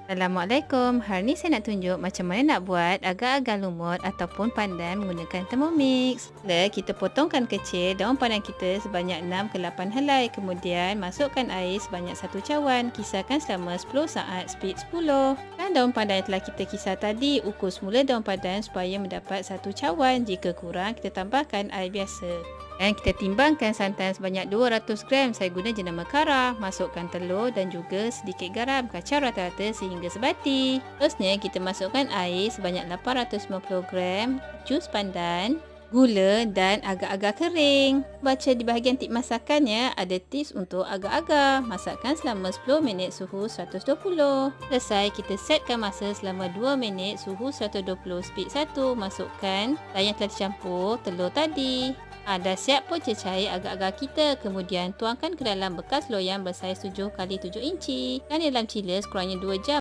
Assalamualaikum. Hari ni saya nak tunjuk macam mana nak buat agar-agar lumut ataupun pandan menggunakan Thermomix. Mula kita potongkan kecil daun pandan kita sebanyak 6 ke 8 helai. Kemudian masukkan air sebanyak 1 cawan. Kisarkan selama 10 saat, speed 10. Dan daun pandan yang telah kita kisar tadi, ukur semula daun pandan supaya mendapat 1 cawan. Jika kurang, kita tambahkan air biasa. Dan kita timbangkan santan sebanyak 200 gram. Saya guna jenama kara. Masukkan telur dan juga sedikit garam. Kacau rata-rata sehingga sebati. Terusnya kita masukkan air sebanyak 850 gram. Jus pandan, gula dan agar-agar kering. Baca di bahagian tip masakannya ada tips untuk agar-agar. Masakkan selama 10 minit suhu 120. Selesai, kita setkan masa selama 2 minit suhu 120 speed 1. Masukkan yang telah dicampur telur tadi. Dah siap pun cecair agar-agar kita. Kemudian tuangkan ke dalam bekas loyang bersaiz 7 x 7 inci. Dan dalam chiller sekurangnya 2 jam.